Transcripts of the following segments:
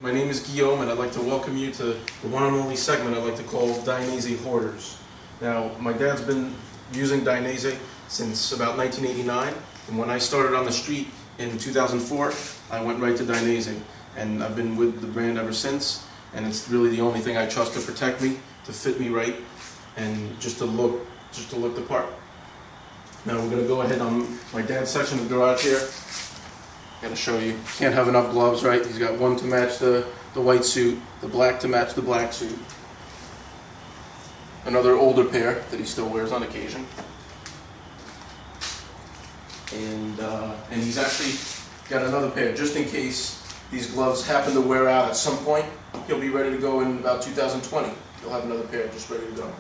My name is Guillaume, and I'd like to welcome you to the one and only segment I'd like to call Dainese Hoarders. Now, my dad's been using Dainese since about 1989, and when I started on the street in 2004, I went right to Dainese, and I've been with the brand ever since, and it's really the only thing I trust to protect me, to fit me right, and just to look the part. Now we're going to go ahead on my dad's section of the garage here. Gotta show you. Can't have enough gloves, right? He's got one to match the white suit, the black to match the black suit. Another older pair that he still wears on occasion. And he's actually got another pair just in case these gloves happen to wear out at some point. He'll be ready to go in about 2020. He'll have another pair just ready to go.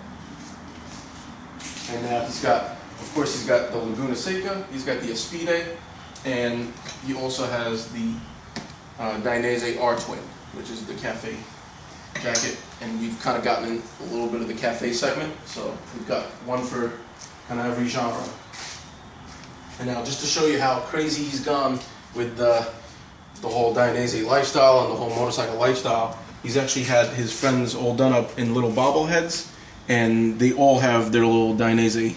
And now he's got, of course, he's got the Laguna Seca, he's got the Aspide, and he also has the Dainese R-Twin, which is the cafe jacket. And we've kind of gotten in a little bit of the cafe segment, so we've got one for kind of every genre. And now just to show you how crazy he's gone with the whole Dainese lifestyle and the whole motorcycle lifestyle, he's actually had his friends all done up in little bobbleheads, and they all have their little Dainese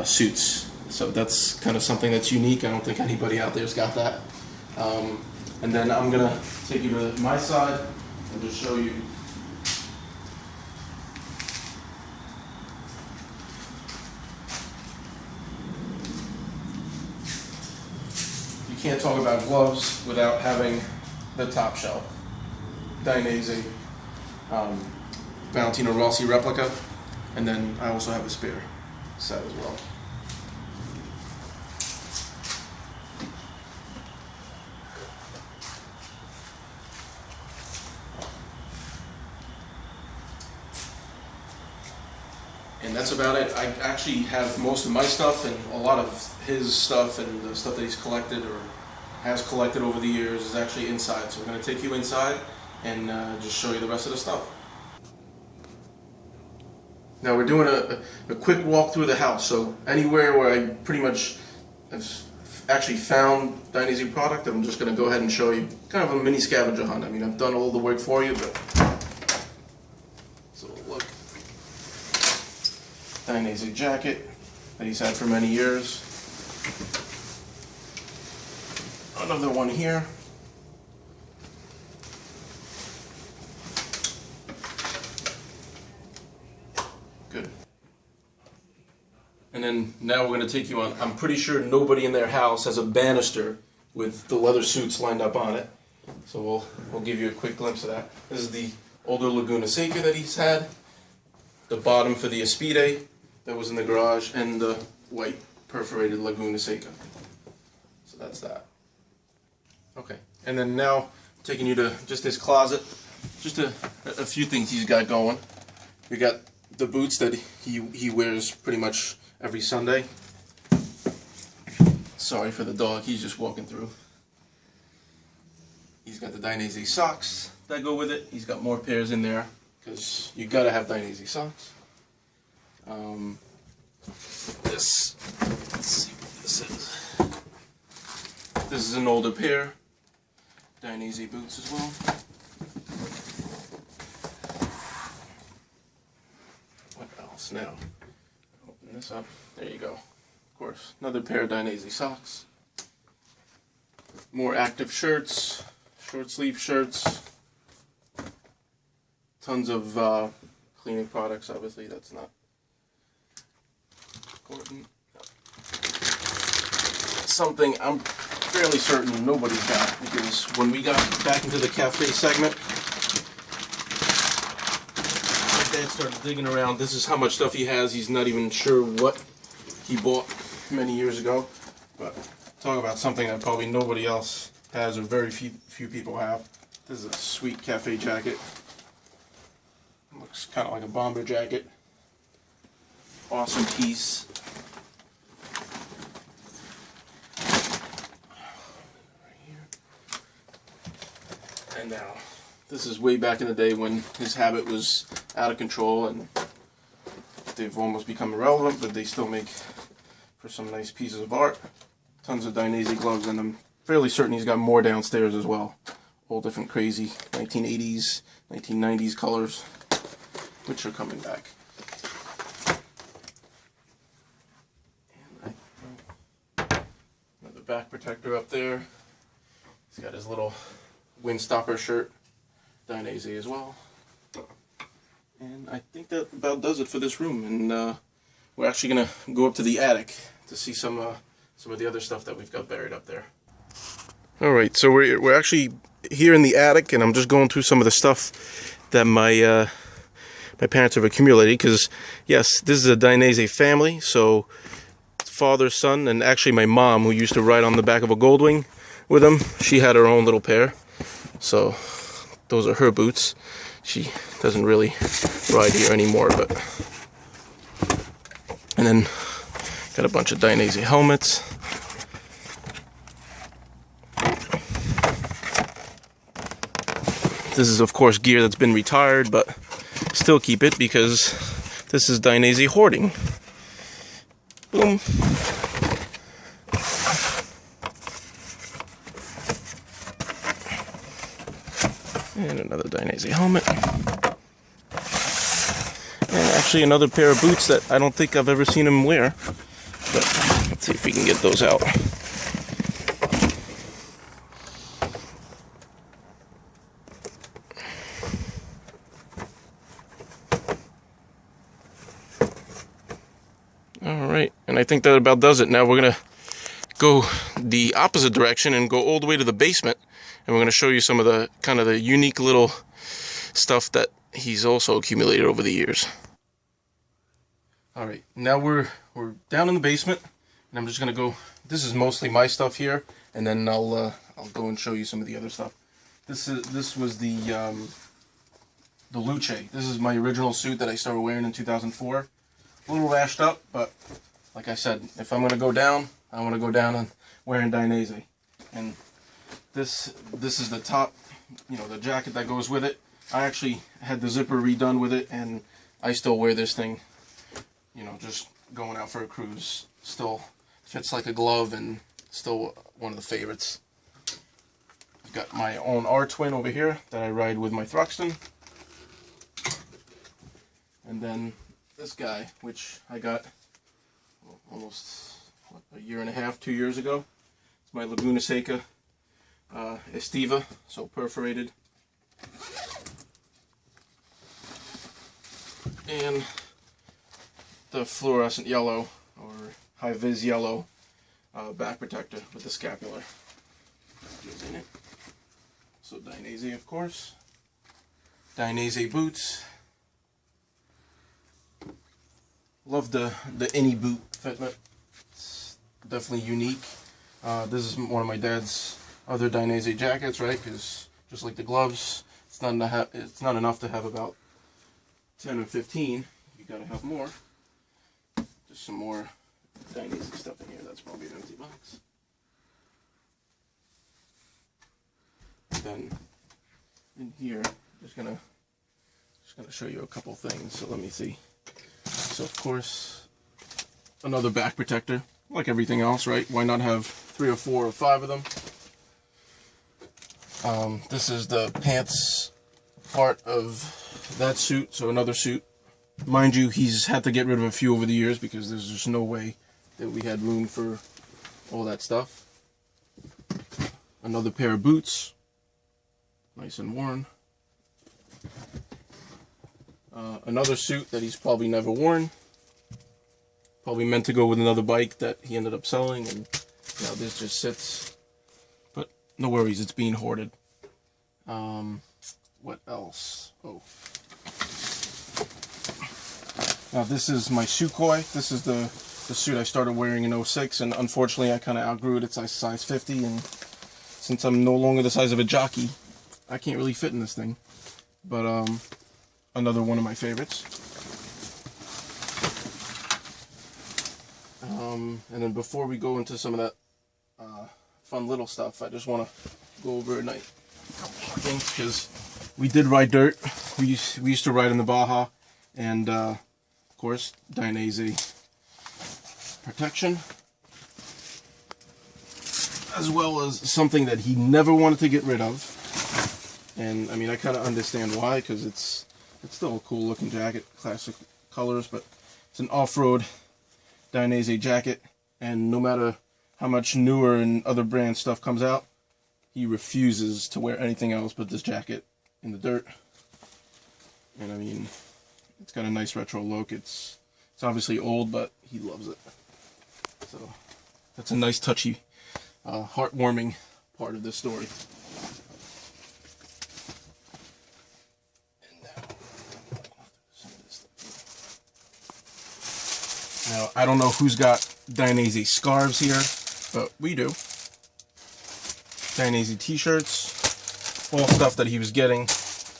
suits. So that's kind of something that's unique. I don't think anybody out there's got that. And then I'm going to take you to my side and just show you. You can't talk about gloves without having the top shelf. Dainese Valentino Rossi replica. And then I also have a spare set as well. And that's about it. I actually have most of my stuff and a lot of his stuff and the stuff that he's collected or has collected over the years is actually inside. So we're going to take you inside and just show you the rest of the stuff. Now we're doing a quick walk through the house. So anywhere where I pretty much have actually found Dainese product, I'm just going to go ahead and show you kind of a mini scavenger hunt. I mean, I've done all the work for you, but so look. Dainese jacket that he's had for many years. Another one here. Good. And then now we're going to take you on. I'm pretty sure nobody in their house has a banister with the leather suits lined up on it. So we'll give you a quick glimpse of that. This is the older Laguna Seca that he's had. The bottom for the Aspide that was in the garage, and the white perforated Laguna Seca. So that's that. Okay, and then now taking you to just his closet. Just a few things he's got going. We got the boots that he wears pretty much every Sunday. Sorry for the dog, he's just walking through. He's got the Dainese socks that go with it. He's got more pairs in there because you gotta have Dainese socks. Let's see what this is. This is an older pair, Dainese boots as well. What else now? Open this up. There you go. Of course, another pair of Dainese socks. More active shirts, short sleeve shirts. Tons of cleaning products. Obviously, that's not important. Something I'm fairly certain nobody's got, because when we got back into the cafe segment, my dad started digging around. This is how much stuff he has. He's not even sure what he bought many years ago. But talk about something that probably nobody else has, or very few people have. This is a sweet cafe jacket. Looks kind of like a bomber jacket. Awesome piece. Right here. And now, this is way back in the day when his habit was out of control, and they've almost become irrelevant, but they still make for some nice pieces of art. Tons of Dainese gloves, and I'm fairly certain he's got more downstairs as well. all different crazy 1980s, 1990s colors, which are coming back. Another back protector up there. He's got his little windstopper shirt, Dainese as well. And I think that about does it for this room. And we're actually gonna go up to the attic to see some of the other stuff that we've got buried up there. All right, so we're actually here in the attic, and I'm just going through some of the stuff that my parents have accumulated. Because yes, this is a Dainese family, so father, son, and actually my mom, who used to ride on the back of a Goldwing with them, she had her own little pair. So those are her boots. She doesn't really ride here anymore, but. And then got a bunch of Dainese helmets. This is of course gear that's been retired, but still keep it because this is Dainese hoarding. Boom. And another Dainese helmet. And actually another pair of boots that I don't think I've ever seen him wear. But let's see if we can get those out. Alright, and I think that about does it. Now we're going to go the opposite direction and go all the way to the basement. And we're going to show you some of the kind of the unique little stuff that he's also accumulated over the years. Alright, now we're down in the basement, and I'm just going to go, this is mostly my stuff here, and then I'll go and show you some of the other stuff. This was the Luce. This is my original suit that I started wearing in 2004. A little rashed up, but like I said, if I'm going to go down, I want to go down on wearing Dainese. And this is the top, you know, the jacket that goes with it. I actually had the zipper redone with it, and I still wear this thing, you know, just going out for a cruise. Still fits like a glove, and still one of the favorites. I've got my own R-twin over here that I ride with my Thruxton. And then this guy, which I got almost a year and a half, 2 years ago. It's my Laguna Seca Estiva, so perforated. And the fluorescent yellow, or high-vis yellow, back protector with the scapular in it. So Dainese, of course. Dainese boots. Love the any boot fitment. It's definitely unique. This is one of my dad's other Dainese jackets, right? Because just like the gloves, it's not enough to have about 10 or 15. You gotta have more. Just some more Dainese stuff in here. That's probably an empty box. And then in here, just gonna show you a couple things. So let me see. So of course, another back protector, like everything else, right? Why not have 3 or 4 or 5 of them? This is the pants part of that suit, so another suit. Mind you, he's had to get rid of a few over the years because there's just no way that we had room for all that stuff. Another pair of boots, nice and worn. Another suit that he's probably never worn. Probably meant to go with another bike that he ended up selling, and now this just sits. But no worries, it's being hoarded. What else? Oh. Now this is my Sukhoi. This is the suit I started wearing in 06, and unfortunately I kind of outgrew it. It's size 50, and since I'm no longer the size of a jockey, I can't really fit in this thing. But another one of my favorites. And then before we go into some of that fun little stuff, I just want to go over a couple of things, because we did ride dirt. We used to ride in the Baja, and of course Dainese protection, as well as something that he never wanted to get rid of. And I mean, I kind of understand why, because it's still a cool looking jacket, classic colors, but it's an off-road Dainese jacket, and no matter how much newer and other brand stuff comes out, he refuses to wear anything else but this jacket in the dirt. And I mean, it's got a nice retro look. It's obviously old, but he loves it. So that's a nice, touchy, heartwarming part of this story. Now, I don't know who's got Dainese scarves here, but we do. Dainese t-shirts, all stuff that he was getting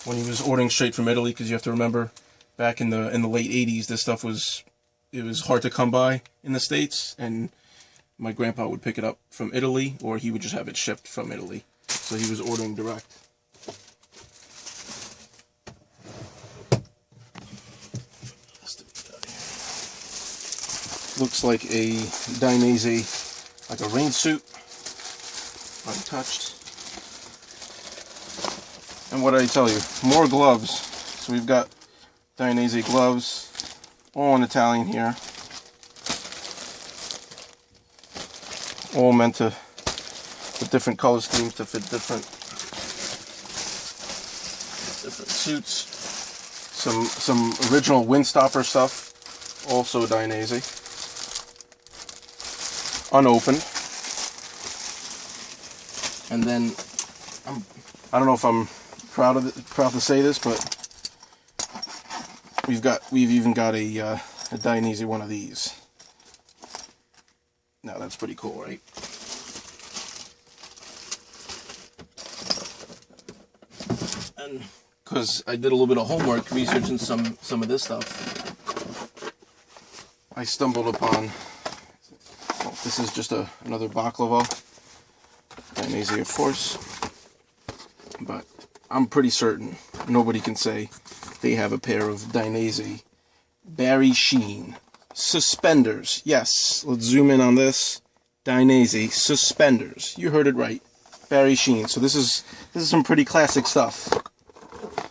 when he was ordering straight from Italy, because you have to remember, back in the late 80s, this stuff was hard to come by in the States, and my grandpa would pick it up from Italy, or he would just have it shipped from Italy. So he was ordering direct. Looks like a Dainese, like a rain suit, untouched. And what did I tell you? More gloves. So we've got Dainese gloves, all in Italian here. All meant to, with different color schemes to fit different suits. Some original Windstopper stuff, also Dainese. Unopened. And then I don't know if I'm proud to say this, but we've even got a Dainese one of these. Now that's pretty cool, right? And because I did a little bit of homework researching some of this stuff, I stumbled upon. This is just another baklava, Dainese, of course, but I'm pretty certain nobody can say they have a pair of Dainese Barry Sheen suspenders. Yes, let's zoom in on this. Dainese suspenders. You heard it right, Barry Sheen. So this is some pretty classic stuff.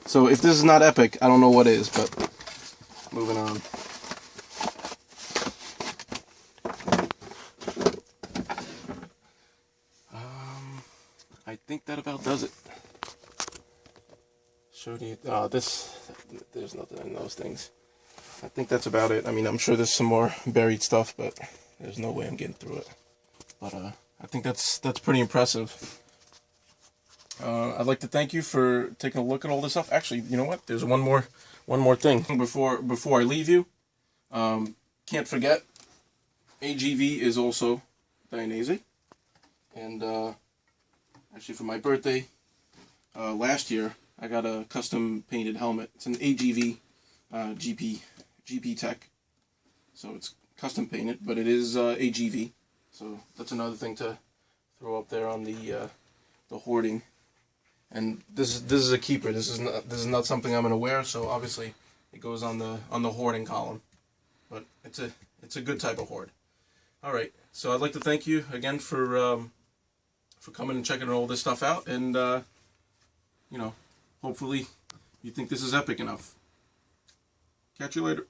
So if this is not epic, I don't know what is. But moving on. I think that about does it. Showed you there's nothing in those things. I think that's about it. I mean, I'm sure there's some more buried stuff, but there's no way I'm getting through it. But I think that's pretty impressive. I'd like to thank you for taking a look at all this stuff. Actually, you know what? There's one more thing before I leave you. Can't forget, AGV is also Dainese, and actually, for my birthday last year, I got a custom painted helmet. It's an AGV GP Tech, so it's custom painted, but it is AGV. So that's another thing to throw up there on the hoarding. And this is a keeper. This is not something I'm gonna wear. So obviously, it goes on the hoarding column. But it's a good type of hoard. All right. So I'd like to thank you again for coming and checking all this stuff out, and you know, hopefully you think this is epic enough. Catch you later.